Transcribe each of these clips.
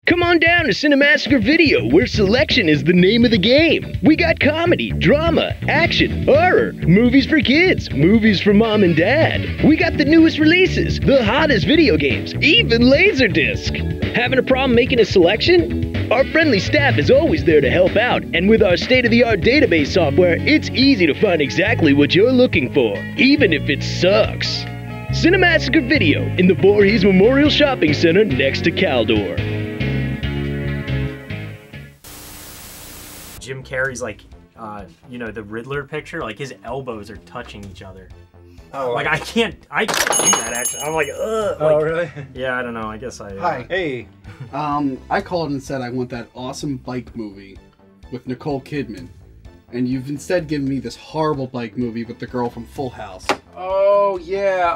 Come on down to Cinemassacre Video, where selection is the name of the game. We got comedy, drama, action, horror, movies for kids, movies for mom and dad. We got the newest releases, the hottest video games, even Laserdisc. Having a problem making a selection? Our friendly staff is always there to help out, and with our state-of-the-art database software, it's easy to find exactly what you're looking for, even if it sucks. Cinemassacre Video in the Voorhees Memorial Shopping Center next to Caldor. Jim Carrey's like, you know, the Riddler picture, like his elbows are touching each other. Oh, like I can't do that actually. I'm like, ugh. Oh, really? Yeah, I don't know. I guess I. Hi. Hey. I called and said I want that awesome bike movie with Nicole Kidman, and you've instead given me this horrible bike movie with the girl from Full House. Oh yeah.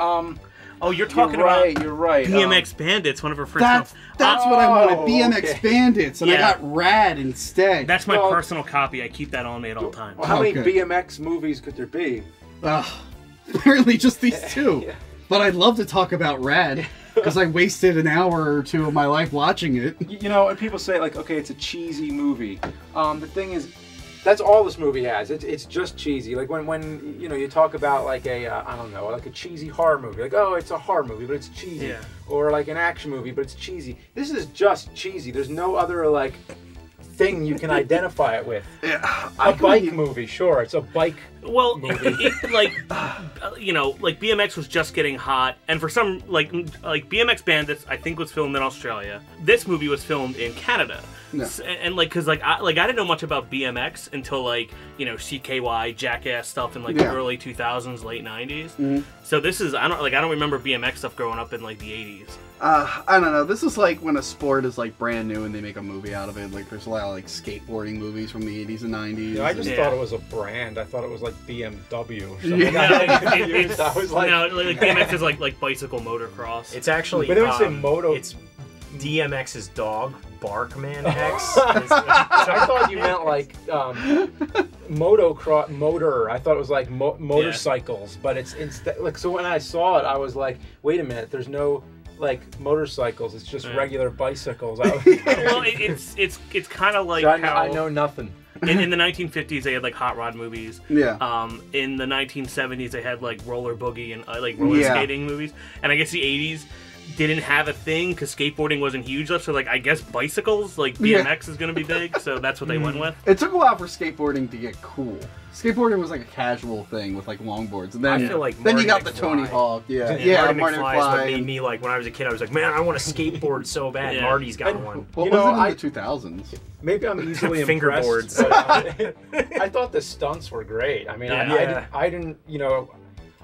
Oh, you're talking about. You're right. BMX Bandits, one of her first films. That's what I wanted. BMX Bandits, and I got RAD instead. That's my personal copy. I keep that on me at all times. Well, how many BMX movies could there be? Apparently just these two. Yeah. But I'd love to talk about RAD, because I wasted an hour or two of my life watching it. You know, and people say, like, okay, it's a cheesy movie. The thing is, that's all this movie has. It's just cheesy. Like when you know, you talk about like a I don't know, like a cheesy horror movie. Like, oh, it's a horror movie, but it's cheesy. Yeah. Or like an action movie, but it's cheesy. This is just cheesy. There's no other like thing you can identify it with. Yeah, a bike movie, sure, it's a bike movie. Like, you know, like BMX was just getting hot, and for some, like BMX Bandits, I think was filmed in Australia. This movie was filmed in Canada. No. And like, cause like I didn't know much about BMX until like, you know, CKY, Jackass stuff in like the early 2000s, late 90s. Mm-hmm. So this is, I don't remember BMX stuff growing up in like the 80s. I don't know. This is like when a sport is like brand new and they make a movie out of it. Like there's a lot of like skateboarding movies from the 80s and 90s. Yeah, I just thought it was a brand. I thought it was like BMW or something. Yeah. I was like, no, like BMX is like bicycle motocross. It's actually, but they would say moto. It's DMX's dog, Barkman X. So I thought you meant like motor. I thought it was like motorcycles, but it's instead like, so when I saw it, I was like, wait a minute, there's no like motorcycles, it's just regular bicycles. Well, it's kind of like so how I know nothing. In the 1950s, they had like hot rod movies. Yeah. In the 1970s, they had like roller boogie and like roller skating movies. And I guess the 80s didn't have a thing because skateboarding wasn't huge left. So like, I guess bicycles, like BMX is going to be big. So that's what they went with. It took a while for skateboarding to get cool. Skateboarding was like a casual thing with like longboards, and then I feel like then Marty you got McFly. the Tony Hawk, Marty McFly is what made me like when I was a kid. I was like, man, I want a skateboard so bad. Marty's got one. What was it in the 2000s? Maybe I'm easily fingerboards. I thought the stunts were great. I mean, I didn't, you know,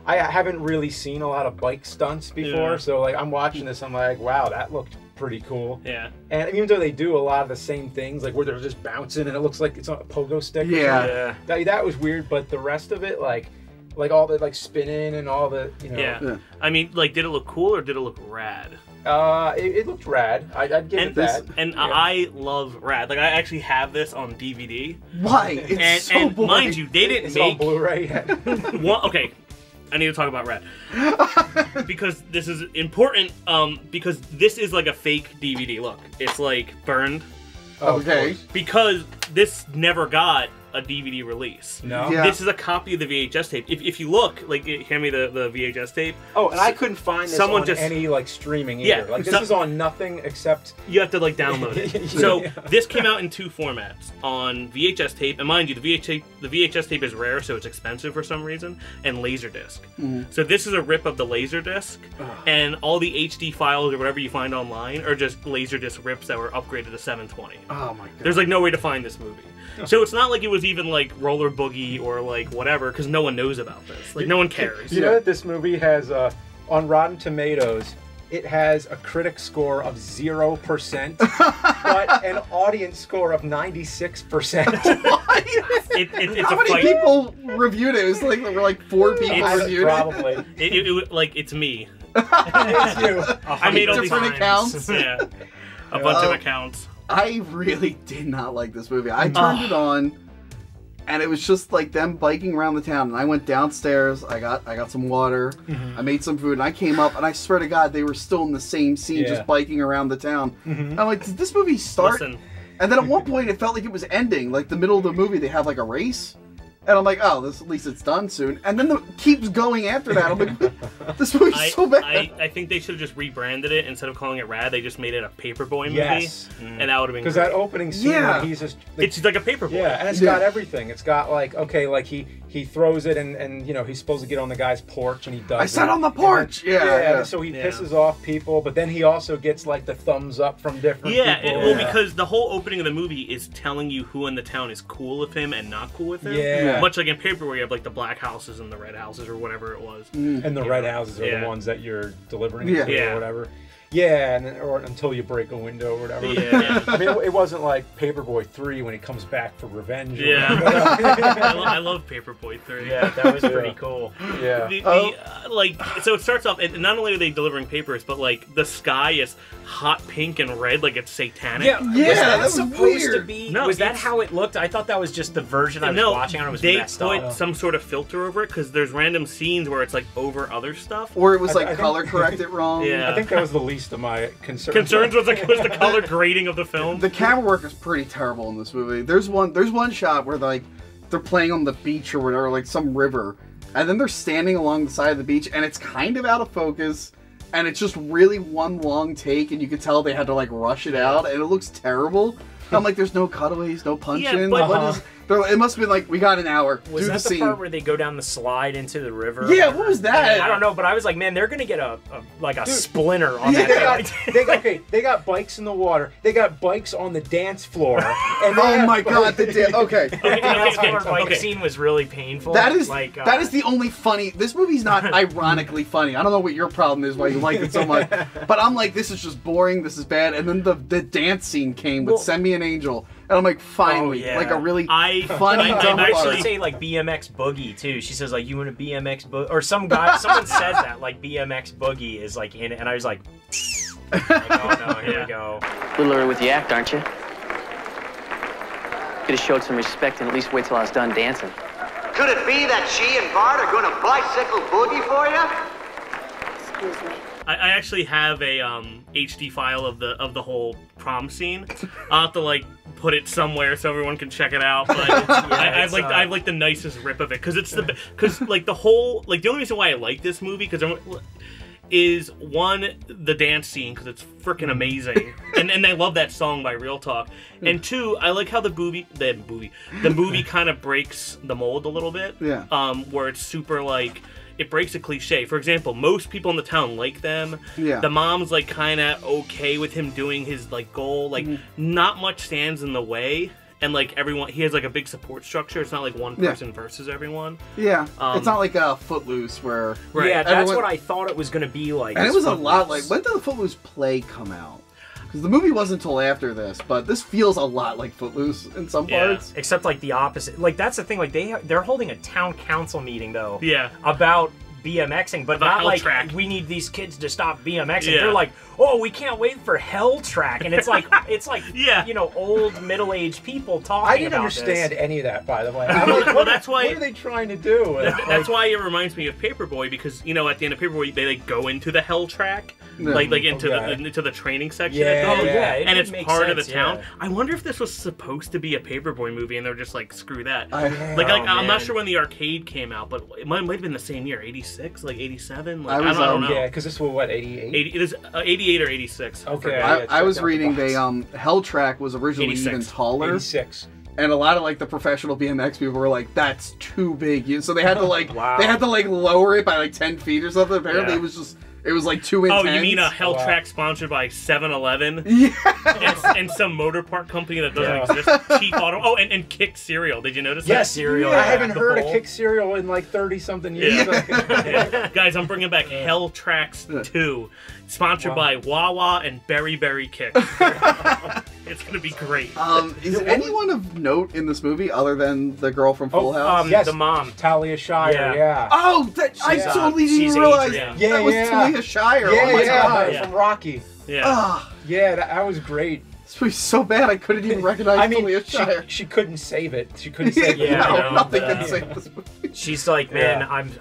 I haven't really seen a lot of bike stunts before, so like I'm watching this, I'm like, wow, that looked pretty cool. Yeah. And even though they do a lot of the same things, like where they're just bouncing and it looks like it's on a pogo stick. Yeah. That was weird, but the rest of it, like all the like spinning and all the, you know. Yeah. I mean, like, did it look cool or did it look rad? It looked rad. I'd give it that. And I love RAD. Like, I actually have this on DVD. Why? It's so boring. Mind you, they didn't make on Blu-ray. Okay, I need to talk about RAD because this is important. Because this is like a fake DVD. Look, it's like burned. Okay. Because this never got a DVD release. No. Yeah. This is a copy of the VHS tape. If you look, like, hand me the VHS tape. Oh, and I couldn't find this on any like streaming either. Yeah, like this is on nothing except you have to like download it. So this came out in two formats: on VHS tape, and mind you, the VHS tape is rare, so it's expensive for some reason, and Laserdisc. So this is a rip of the Laserdisc, and all the HD files or whatever you find online are just Laserdisc rips that were upgraded to 720. Oh my god. There's like no way to find this movie. So it's not like it was even like Roller Boogie or like whatever, because no one knows about this. Like no one cares. You know that this movie has on Rotten Tomatoes, it has a critic score of 0%, but an audience score of 96%. It's How many people reviewed it? It was like there were like 4 people reviewed it. Probably. It like it's me. It's you. I made all these different accounts. Yeah, a bunch of accounts. I really did not like this movie. I turned it on, and it was just like them biking around the town. And I went downstairs. I got some water. I made some food, and I came up, and I swear to God, they were still in the same scene, just biking around the town. I'm like, did this movie start? Listen. And then at one point, it felt like it was ending. Like the middle of the movie, they have like a race. And I'm like, oh, this at least it's done soon. And then it keeps going after that. I'm like, this movie's so bad. I think they should have just rebranded it. Instead of calling it RAD, they just made it a Paperboy movie. Yes. And that would have been because that opening scene when he's just... it's like a Paperboy. Yeah, and it's got everything. It's got like, okay, like he throws it and you know, he's supposed to get on the guy's porch and he does I sat on the porch! Then, so he pisses off people, but then he also gets like the thumbs up from different people. Well, because the whole opening of the movie is telling you who in the town is cool with him and not cool with him. Yeah. Much like in Paperboy, you have like the black houses and the red houses or whatever it was. And the red houses are the ones that you're delivering to or whatever. Yeah, or until you break a window or whatever. Yeah. I mean, it wasn't like Paperboy 3 when he comes back for revenge. Yeah. I love Paperboy 3. Yeah, that was pretty cool. Yeah. Like, so it starts off, and not only are they delivering papers, but like the sky is hot pink and red, like it's satanic. Yeah, was that supposed weird. to be? No, was that how it looked? I thought that was just the version I was watching on. It was messed up. They put some sort of filter over it because there's random scenes where it's like over other stuff, or it was like color corrected wrong. Yeah, I think that was the least of my concerns. Concerns was like was the color grading of the film. The camera work is pretty terrible in this movie. There's one shot where like they're playing on the beach or whatever, like some river, and then they're standing along the side of the beach, and it's kind of out of focus. And it's just really one long take, and you can tell they had to like rush it out, and it looks terrible. I'm like, there's no cutaways, no punch-ins. but It must have been like, we got an hour. Was do that the scene. part where they go down the slide into the river? Yeah, what was that? I don't know, but I was like, man, they're gonna get a splinter on that. They got bikes in the water. They got bikes on the dance floor. And oh my God! Okay. The bike scene was really painful. That is like that is the only funny. This movie's not ironically funny. I don't know what your problem is, why you like it so much. But I'm like, this is just boring. This is bad. And then the dance scene came with "Send Me an Angel," and I'm like, finally, like a really funny. I actually say like BMX Boogie too. She says like, you want a BMX Boogie, or someone says that like BMX Boogie is like in it, and I was like oh no, here we go. A little early with the act, aren't you? Could have showed some respect and at least wait till I was done dancing. Could it be that she and Bart are going to bicycle boogie for you? Excuse me. I actually have a HD file of the whole prom scene. I'll have to like put it somewhere so everyone can check it out. But I have like the nicest rip of it because like the whole like the only reason why I like this movie is one, the dance scene because it's freaking amazing, and I love that song by Real Talk, and two, I like how the movie kind of breaks the mold a little bit. Where it's super like. It breaks a cliche. For example, most people in the town like them. Yeah. The mom's like kind of okay with him doing his like goal. Like not much stands in the way, and like everyone, he has like a big support structure. It's not like one person versus everyone. Yeah. It's not like a Footloose where. Right. Yeah, that's what I thought it was going to be like. And it was a lot like. When did the Footloose play come out? Because the movie wasn't until after this, but this feels a lot like Footloose in some parts. Except like the opposite. Like that's the thing. Like they're holding a town council meeting though. Yeah. About BMXing, but not like track. We need these kids to stop BMXing. They're like, oh, we can't wait for Hell Track, and it's like you know, old middle-aged people talking. I didn't understand any of that, by the way. I'm like, well, that's why. What are they trying to do? That's why it reminds me of Paperboy because you know at the end of Paperboy they like go into the Hell Track. Like into the training section, and it's part of the town. I wonder if this was supposed to be a Paperboy movie, and they're just like, screw that. I'm not sure when the arcade came out, but it might have been the same year, 86, like 87. Like, I don't know. Yeah, because this was what 88. It is 88 or 86. Okay, I was reading they Hell Track was originally 86. even taller. 86. And a lot of like the professional BMX people were like, "That's too big," so they had to like they had to like lower it by like 10 feet or something. Apparently, it was like too intense. Oh, you mean a Hell Track sponsored by 7-Eleven? Yeah. and some motor part company that doesn't exist. Cheap Auto. Oh, and Kick Cereal. Did you notice that? Yes, cereal. I haven't heard of Kick Cereal in like 30-something years. Guys, I'm bringing back Hell Tracks 2. Sponsored by Wawa and Berry Berry Kicks. It's going to be great. Is anyone of note in this movie other than the girl from Full House? Yes, the mom. Talia Shire, Oh, I totally didn't realize that was Talia Shire. Yeah, from Rocky. Yeah. Yeah, that was great. This movie's so bad I couldn't even recognize Talia Shire. She couldn't save it. She couldn't save it. No, nothing can save this movie. She's like, man,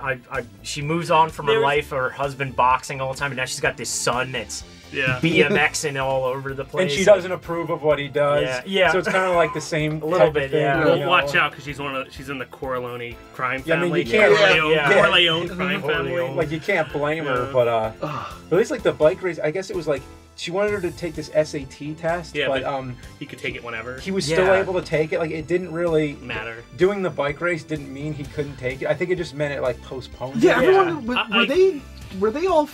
she moves on from her life, her husband boxing all the time, and now she's got this son that's BMXing all over the place. And she doesn't approve of what he does. Yeah. So it's kind of like the same a little bit, thing, Well, watch out, because she's in the Corleone crime family. I mean, you can't Corleone crime family. Like, you can't blame her, but at least like the bike race, I guess it was like she wanted her to take this SAT test, but he could take it whenever. He was still able to take it. Like, it didn't really matter. Doing the bike race didn't mean he couldn't take it. I think it just meant it like postponed. Yeah, everyone were they all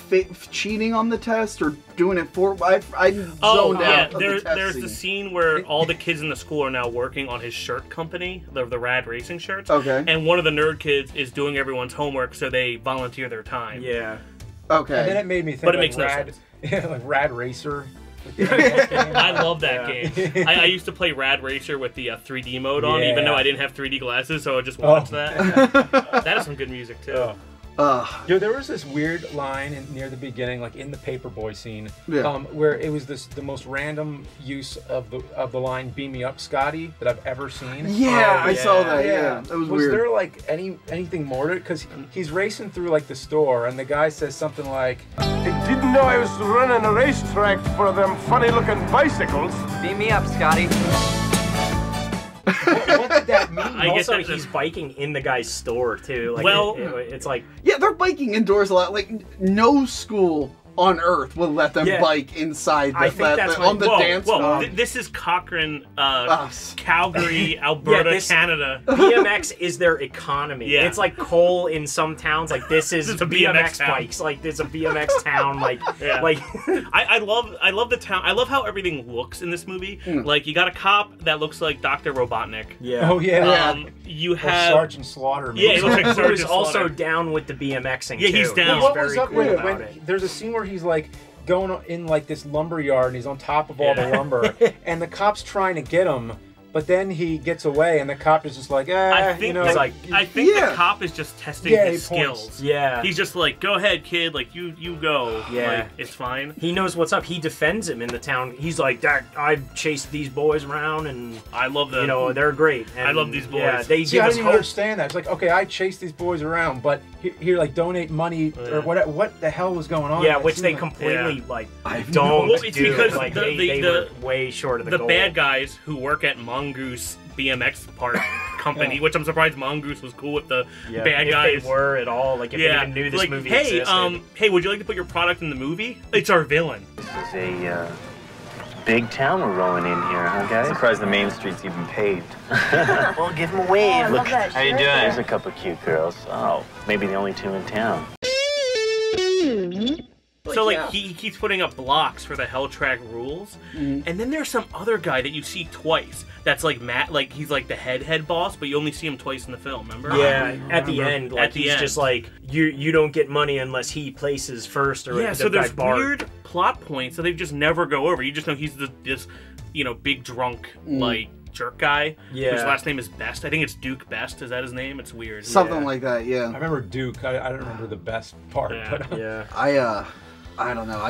cheating on the test or doing it for? I zoned out. There's the scene where all the kids in the school are now working on his shirt company, the RAD racing shirts. Okay. And one of the nerd kids is doing everyone's homework, so they volunteer their time. Yeah. Okay. And then it made me think. But it like makes no sense. Yeah, like Rad Racer. I love that game. I used to play Rad Racer with the 3D mode on, even though I didn't have 3D glasses, so I just watched that. That is some good music too. Yo, there was this weird line near the beginning, like in the Paperboy scene, where it was the most random use of the line "Beam me up, Scotty" that I've ever seen. Yeah, I saw that. Yeah, that was weird. Was there like anything more to it? Because he's racing through like the store, and the guy says something like, "I didn't know I was running a racetrack for them funny-looking bicycles." Beam me up, Scotty. What did that mean? Also, he's biking in the guy's store too. Like, it's like they're biking indoors a lot. Like no school on Earth will let them bike inside the dance floor. This is Cochrane, Calgary, Alberta, Canada. BMX is their economy. Yeah. It's like coal in some towns. Like this is BMX bikes. Like there's a BMX town. Like I love the town. I love how everything looks in this movie. Like you got a cop that looks like Dr. Robotnik. Yeah. Oh yeah. You have Sergeant Slaughter. Yeah, he looks like Sergeant Who's also down with the BMXing. Yeah, he's down. He's very cool about it. There's a scene where he's like going in like this lumber yard and he's on top of all the lumber and the cop's trying to get him, but then he gets away and the cop is just like, I think the cop is just testing his skills. Yeah. He's just like, go ahead, kid, like you go. Yeah. Like, it's fine. He knows what's up. He defends him in the town. He's like, I've chased these boys around and I love them. You know, they're great. And I love these boys. Yeah, they I give us didn't hope. understand that. It's like, okay, I chased these boys around, but here like donate money or what the hell was going on? Yeah, which they completely like don't Well, it's do. because like, they were way short of the goal. bad guys who work at Mongoose BMX Park Company, which I'm surprised Mongoose was cool with the bad guys. If they were at all, like if they even knew this movie existed. Hey, would you like to put your product in the movie? It's our villain. This is a big town we're rolling in here, huh, guys? Surprised the main street's even paved. Well, give them a wave. Look, how you doing? There's a couple cute girls. Oh, maybe the only two in town. So he keeps putting up blocks for the Hell Track rules, and then there's some other guy that you see twice. That's like Matt, like he's like the head boss, but you only see him twice in the film. Remember? Yeah, at the end, like he's just like you don't get money unless he places first or so there's weird plot points that they just never go over. You just know he's this big drunk like jerk guy whose last name is Best. I think it's Duke Best. Is that his name? It's weird. Something like that. Yeah. I remember Duke. I don't remember the best part. Yeah. But I don't know.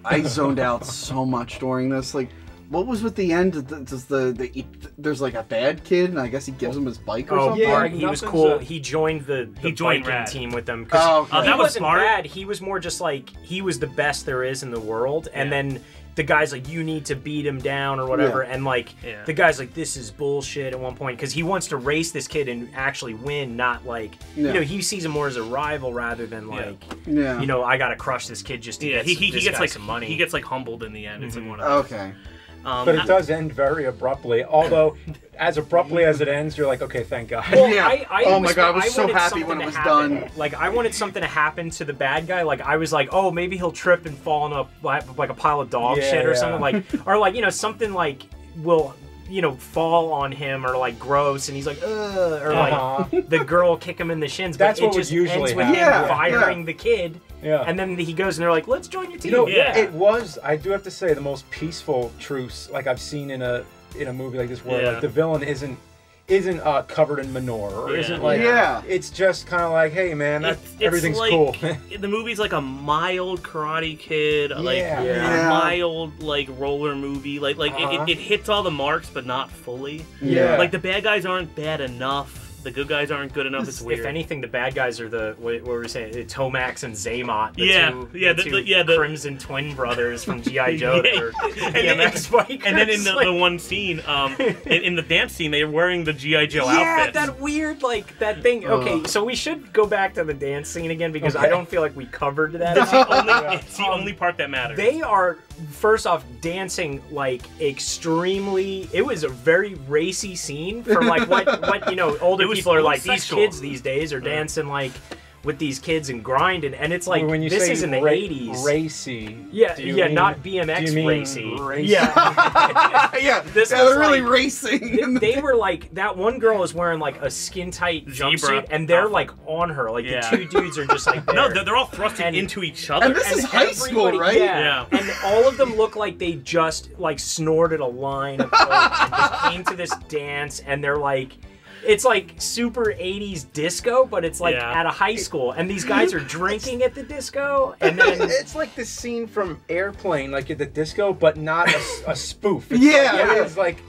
I zoned out so much during this. Like, what was with the end? Does there's like a bad kid, and I guess he gives him his bike or something? Yeah, he was cool. He joined the biking RAD team with them. that was wasn't smart. bad. He was more just like, he was the best there is in the world. And then the guy's like, you need to beat him down or whatever. And like, the guy's like, this is bullshit at one point. Because he wants to race this kid and actually win, not like, you know, he sees him more as a rival rather than like, you know, I got to crush this kid just to get he gets like some money. He gets like humbled in the end. It's like one of those. Okay. But it does end very abruptly. Although, as abruptly as it ends, you're like, okay, thank God. Well, oh my God, I was so happy when it was done. Like, I wanted something to happen to the bad guy. Like, I was like, oh, maybe he'll trip and fall in like a pile of dog shit or something. Like, or like, you know, something like will, you know, fall on him or like gross, and he's like, ugh, or like the girl kick him in the shins. That's but what it just usually ends with happens. him firing the kid. Yeah. And then he goes and they're like, let's join your team. You know, it was, I do have to say, the most peaceful truce like I've seen in a movie like this where like the villain isn't isn't covered in manure or isn't like it's just kind of like, hey man, everything's like, cool. The movie's like a mild Karate Kid, like a mild like roller movie, like it hits all the marks but not fully. Like the bad guys aren't bad enough. The good guys aren't good enough. It's weird. If anything, the bad guys are what were we saying? Tomax and Zaymot. The Crimson twin brothers from G.I. Joe. BMX bike. And then in the one scene, in the dance scene, they're wearing the G.I. Joe outfits. Yeah, that weird that thing. Okay, so we should go back to the dance scene again because I don't feel like we covered that. It's the only part that matters. They are first off dancing like extremely. It was a very racy scene for like what older people are like. These kids these days are dancing like with these kids and grinding, and it's like when you this say is in the 80s. Racy. Not BMX racy. They're really racing. They were like that one girl is wearing like a skin tight jumpsuit, and they're like on her. Like the two dudes are just like there. No, they're all thrusting into each other. And this is high school, right? Yeah. And all of them look like they just like snorted a line of coke and just came to this dance, and they're like. It's like super 80s disco, but it's like at a high school, and these guys are drinking at the disco, and then it's like the scene from Airplane, like at the disco, but not a spoof. It's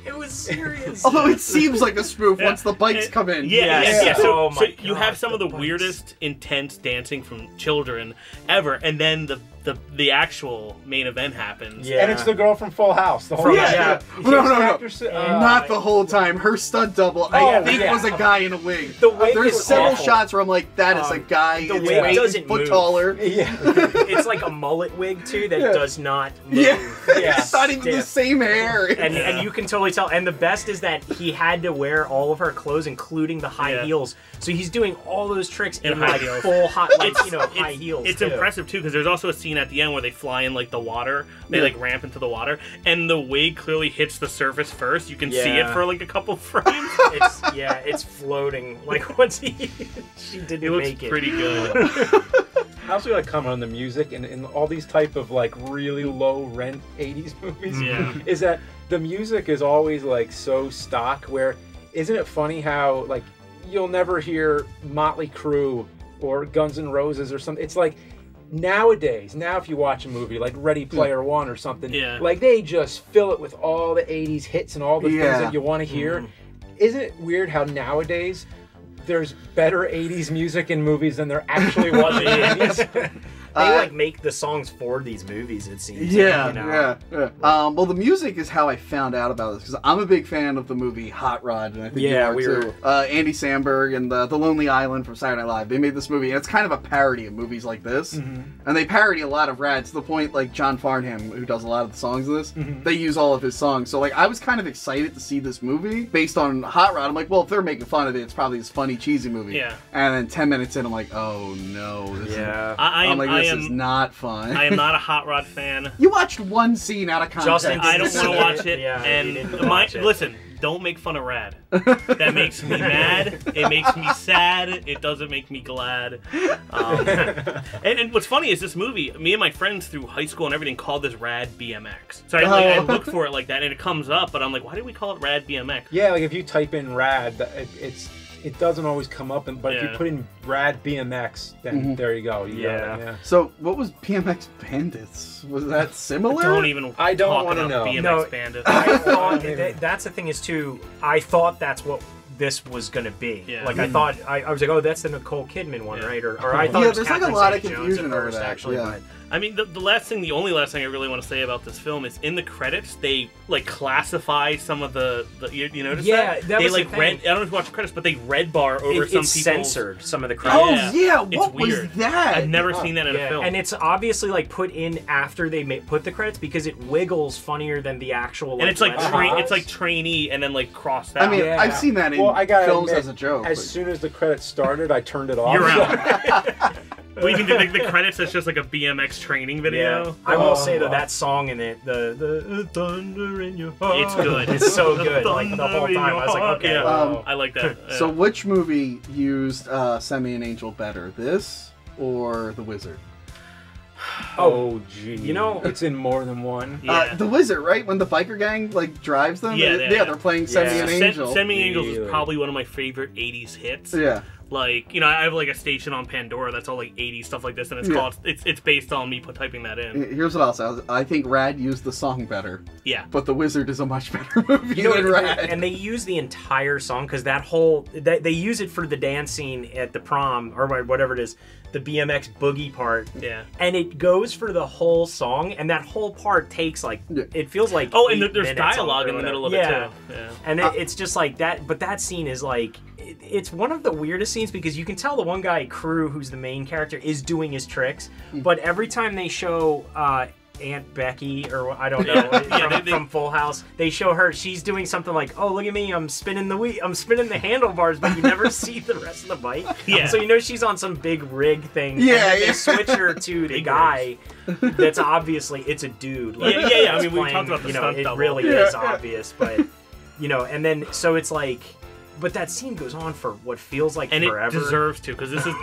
it was serious. Although it seems like a spoof once the bikes come in. So you have some of the weirdest, intense dancing from children ever, and then the actual main event happens. And it's the girl from Full House. The whole No. Not the whole time. Her stunt double, I think, was a guy in a wig. There's several shots where I'm like, that is a guy. The wig doesn't foot move. taller. It's like a mullet wig too that does not move. It's not even the same hair. And you can totally tell. And the best is that he had to wear all of her clothes, including the high heels. So he's doing all those tricks in like full high heels. It's impressive too because there's also a scene at the end where they fly in like the water. They like ramp into the water, and the wig clearly hits the surface first. You can see it for like a couple frames. It's floating. Like once she didn't make it. It looks pretty good. I also like comment on the music and in all these type of like really low rent 80s movies. Is that the music is always like so stock. Where isn't it funny how like you'll never hear Motley Crue or Guns N' Roses or something. It's like nowadays, now if you watch a movie like Ready Player One or something, like they just fill it with all the 80s hits and all the things that you want to hear. Isn't it weird how nowadays there's better 80s music in movies than there actually was in the 80s? They like make the songs for these movies, it seems. Well, the music is how I found out about this because I'm a big fan of the movie Hot Rod, and I think you are too. Andy Samberg and the Lonely Island from Saturday Night Live. They made this movie, and it's kind of a parody of movies like this. And they parody a lot of RAD to the point, like John Farnham, who does a lot of the songs in this, they use all of his songs. So like I was kind of excited to see this movie based on Hot Rod. I'm like, well, if they're making fun of it, it's probably this funny, cheesy movie. And then 10 minutes in, I'm like, oh no. This is not fun. I am not a Hot Rod fan. You watched one scene out of context. I don't want to watch it. Listen, don't make fun of RAD. That makes me mad. It makes me sad. It doesn't make me glad. And what's funny is this movie, me and my friends through high school and everything called this RAD BMX. So I looked for it like that, and it comes up, but I'm like, why did we call it RAD BMX? Yeah, like if you type in RAD, it doesn't always come up, but if you put in RAD BMX, then there you go. You got it, So, what was BMX Bandits? Was that similar? I don't want to know. BMX Bandits. I thought that's the thing is too. I thought that's what this was gonna be. Like I thought, I was like, oh, that's the Nicole Kidman one, right? Or I thought it was there's Catherine like a lot of Zeta-Jones confusion at over first, that. actually. But I mean, the only last thing I really want to say about this film is in the credits they like classify some of the you notice that? That they was like the red. I don't know if you watch the credits, but they red bar over some it's people's. censored some of the credits. What was that? I've never seen that in a film. And it's obviously like put in after they put the credits because it wiggles funnier than the actual. And it's like it's like trainee and then like crossed out. I mean, I've seen that in films as a joke. As soon as the credits started, I turned it off. You're out. Well, you can do the credits. It's just like a BMX training video. I will say though that song in it, the thunder in your heart. It's good. It's so good. Like the whole time, I was like, okay. I like that. So, which movie used "Send Me an Angel" better, this or The Wizard? Oh, gee. You know, it's in more than one. Yeah. The Wizard, right? When the biker gang like drives them. Yeah, they're playing Send Me an Angel. Send Me an Angel is probably one of my favorite 80s hits. Yeah. Like, you know, I have like a station on Pandora that's all like 80s stuff like this, and it's called it's based on me typing that in. Here's what I'll say. I think RAD used the song better. Yeah. But The Wizard is a much better movie than RAD. And they use the entire song because that whole they use it for the dance scene at the prom or whatever it is, the BMX boogie part. Yeah. And it goes for the whole song, and that whole part takes like it feels like and there's dialogue in the middle of it too. Yeah. And it's just like that. But that scene is like. It's one of the weirdest scenes because you can tell the one guy, Crew, who's the main character, is doing his tricks. But every time they show Aunt Becky, or I don't know, from Full House, they show her. She's doing something like, "Oh, look at me! I'm spinning the handlebars," but you never see the rest of the bike. Yeah. So you know she's on some big rig thing. Yeah. And then they switch her to the guy. That's obviously it's a dude. Like, yeah. I mean, we talked about the stunt double. It really is obvious, but you know, and then so it's like. But that scene goes on for what feels like forever. And it deserves to, because this is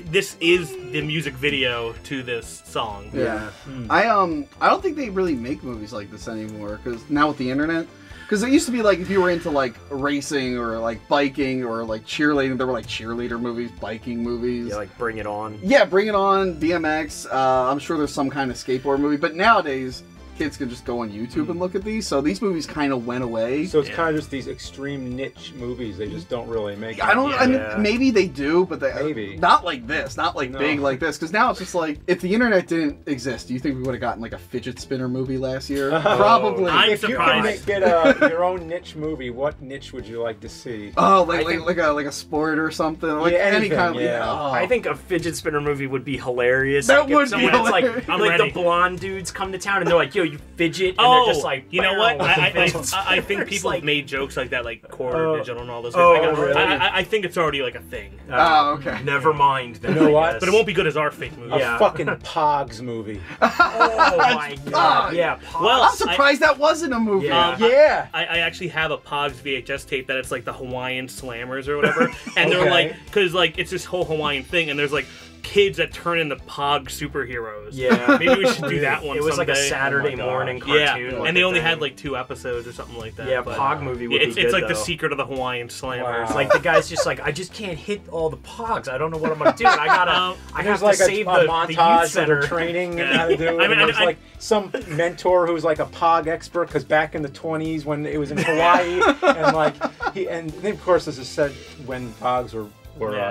this is the music video to this song. Yeah. I don't think they really make movies like this anymore, because now with the internet. Because it used to be like if you were into like racing or like biking or like cheerleading, there were like cheerleader movies, biking movies. Yeah, like Bring It On. Yeah, Bring It On, BMX. I'm sure there's some kind of skateboard movie, but nowadays kids can just go on YouTube and look at these. So these movies kind of went away. So it's kind of just these extreme niche movies. They just don't really make. I don't. I mean, maybe they do, but they not like this, not like big like this. Because now it's just like if the internet didn't exist, do you think we would have gotten like a fidget spinner movie last year? Probably. I'm if surprised. You could get your own niche movie, what niche would you like to see? Oh, like a sport or something, like any kind of. Yeah. Oh. I think a fidget spinner movie would be hilarious. That like, would be hilarious. Like, I'm like ready. the blonde dudes come to town and they're like, "Yo, you fidget," and they're just like, you know what? "Wow." I think people like, have made jokes like that, like Core Digital and all those. Really? I think it's already like a thing. Oh, okay. Never mind. Then, You know what? But it won't be good as our fake movie. A fucking Pogs movie. Oh my god! Yeah. Well, I'm surprised that wasn't a movie. Yeah. I actually have a Pogs VHS tape that it's like the Hawaiian Slammers or whatever, and they're like, because like it's this whole Hawaiian thing, and there's like kids that turn into Pog superheroes. Yeah. Maybe we should do that one. It was someday. like a Saturday morning cartoon. Yeah, and they only had like 2 episodes or something like that. Yeah, but, Pog movie would be good, It's like though. the secret of the Hawaiian Slammers. Wow. Like the guy's just like, I just can't hit all the Pogs. I don't know what I'm gonna do. I have There's to like save a the montage youth center. of training and how to do it. And there's like some mentor who's like a Pog expert because back in the 20s when it was in Hawaii and like and then of course this is said when Pogs were.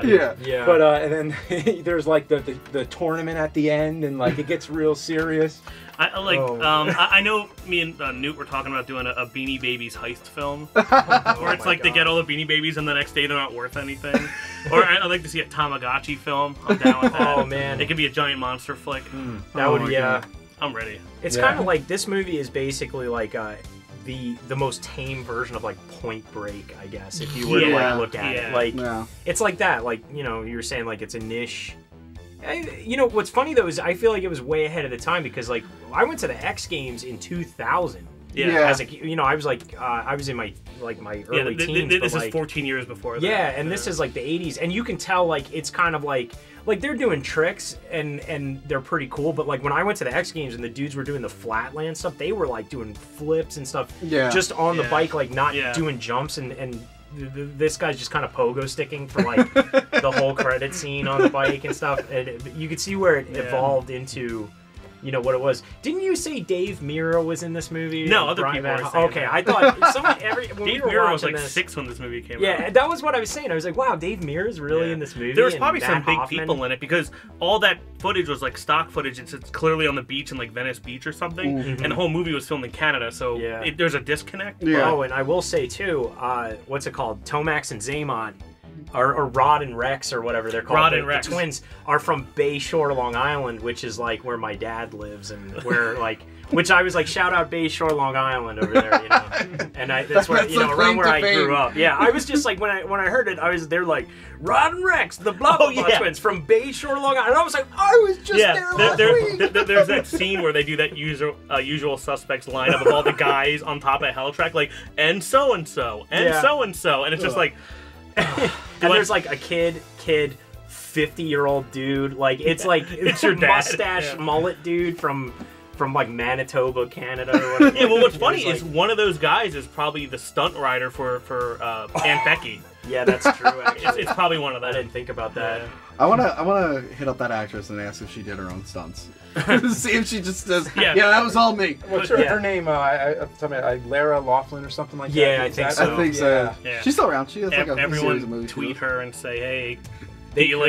Yeah. But and then there's like the tournament at the end and like it gets real serious. I know me and Newt were talking about doing a Beanie Babies heist film, where it's like they get all the Beanie Babies and the next day they're not worth anything. Or I'd like to see a Tamagotchi film. I'm down with that. Oh man, it could be a giant monster flick. That would I'm ready. It's kind of like this movie is basically like the most tame version of like Point Break, I guess, if you were to like look at it. Like it's like that. Like, you know, you were saying like it's a niche. You know what's funny though is I feel like it was way ahead of the time because like I went to the X Games in 2000. As a, you know, I was like I was in my early teens. This is 14 years before that. Yeah, and this is like the 80s, and you can tell like it's kind of like they're doing tricks and they're pretty cool. But like when I went to the X Games and the dudes were doing the flatland stuff, they were like doing flips and stuff just on the bike, like not doing jumps and this guy's just kind of pogo sticking for like the whole credit scene on the bike and stuff. And you could see where it evolved into, you know, what it was. Didn't you say Dave Miro was in this movie? No, other people were saying okay, that. I thought when Dave we were Miro was watching like this, 6 when this movie came out. Yeah, that was what I was saying. I was like, wow, Dave Miro's really in this movie. There was probably and some big Hoffman. people in it because all that footage was like stock footage. It's clearly on the beach in like Venice Beach or something, and the whole movie was filmed in Canada, so there's a disconnect. Yeah. Oh, and I will say too, what's it called? Tomax and Zaymont, or Rod and Rex, or whatever they're called. Rod and Rex. The twins are from Bay Shore, Long Island, which is like where my dad lives, and where like, which I was like, shout out Bay Shore, Long Island over there, you know. And that's where you know around where I grew up. Yeah, I was just like when I heard it, they're like Rod and Rex, the blah blah blah twins from Bay Shore, Long Island. And I was like, I was just there last week. There's that scene where they do that usual suspects lineup of all the guys on top of a hell-track, like and so and so, and so and so, and it's just like. And there's like a kid, 50-year-old dude. Like it's like it's your mustache mullet dude from like Manitoba, Canada, or whatever. Yeah, well, what's funny is one of those guys is probably the stunt rider for Aunt Becky. Yeah, that's true. Actually, it's probably one of them. I didn't think about that. I wanna hit up that actress and ask if she did her own stunts. See if she just does. Yeah, that was all me. What's her name? Lara Laughlin or something like that. Yeah, I think so. I think so. Yeah. She's still around. She has like a series of Everyone movies. tweet her and say, "Hey, are you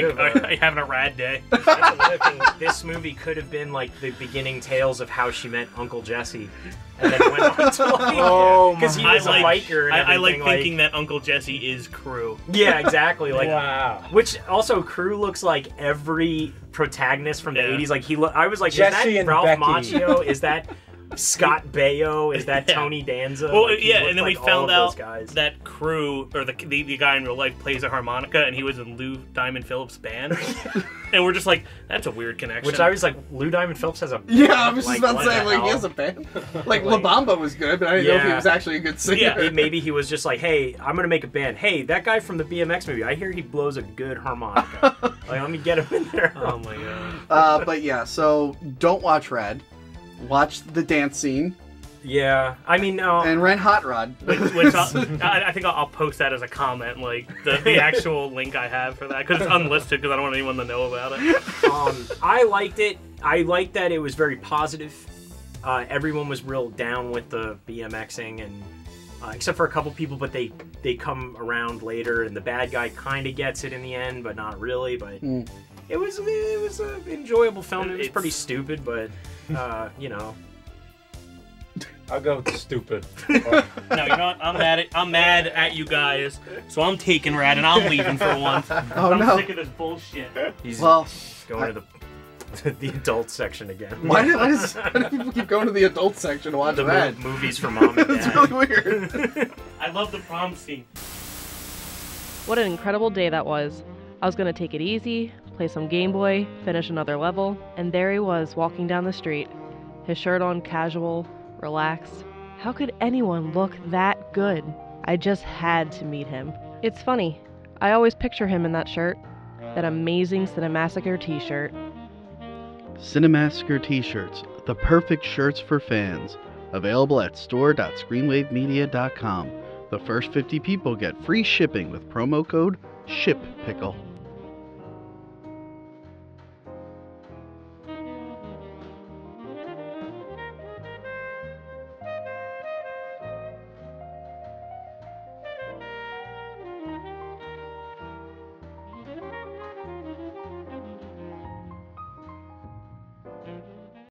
having a rad day?" That's another thing. This movie could have been like the beginning tales of how she met Uncle Jesse, and then went on to like, because he was a biker. And I like thinking that Uncle Jesse is Crew. Yeah, exactly. Like, wow. Which also Crew looks like every protagonist from the '80s. Like I was like, Jesse is that and Ralph Becky. Macchio? Is that Scott Baio? Is that Tony Danza? Well, like, and then we found out guys. that Crew, or the guy in real life, plays a harmonica, and he was in Lou Diamond Phillips' band. And we're just like, that's a weird connection. Which I was like, Lou Diamond Phillips has a band? Yeah, I was just about to say, like, he has a band. Like, La Bamba was good, but I didn't know if he was actually a good singer. Yeah, maybe he was just like, hey, I'm going to make a band. Hey, that guy from the BMX movie, I hear he blows a good harmonica. Like, let me get him in there. Oh, my God. But yeah, so don't watch Rad. Watch the dance scene. Yeah, I mean, no. And rent Hot Rod. Which I think I'll post that as a comment, like the actual link I have for that, because it's unlisted because I don't want anyone to know about it. I liked it. I liked that it was very positive. Everyone was real down with the BMXing, and except for a couple people, but they come around later, and the bad guy kind of gets it in the end, but not really. But it was an enjoyable film. It was pretty stupid, but you know. I'll go with stupid. No, you know what? I'm mad at you guys, so I'm taking Rad and I'm leaving for once. I'm sick of this bullshit. He's going to the adult section again. Why do people keep going to the adult section to watch Rad? Movies for mom and dad. It's really weird. I love the prom scene. What an incredible day that was. I was going to take it easy, play some Game Boy, finish another level, and there he was walking down the street. His shirt on, casual, relaxed. How could anyone look that good? I just had to meet him. It's funny. I always picture him in that shirt. That amazing Cinemassacre t-shirt. Cinemassacre t-shirts. The perfect shirts for fans. Available at store.screenwavemedia.com. The first 50 people get free shipping with promo code SHIPPICKLE.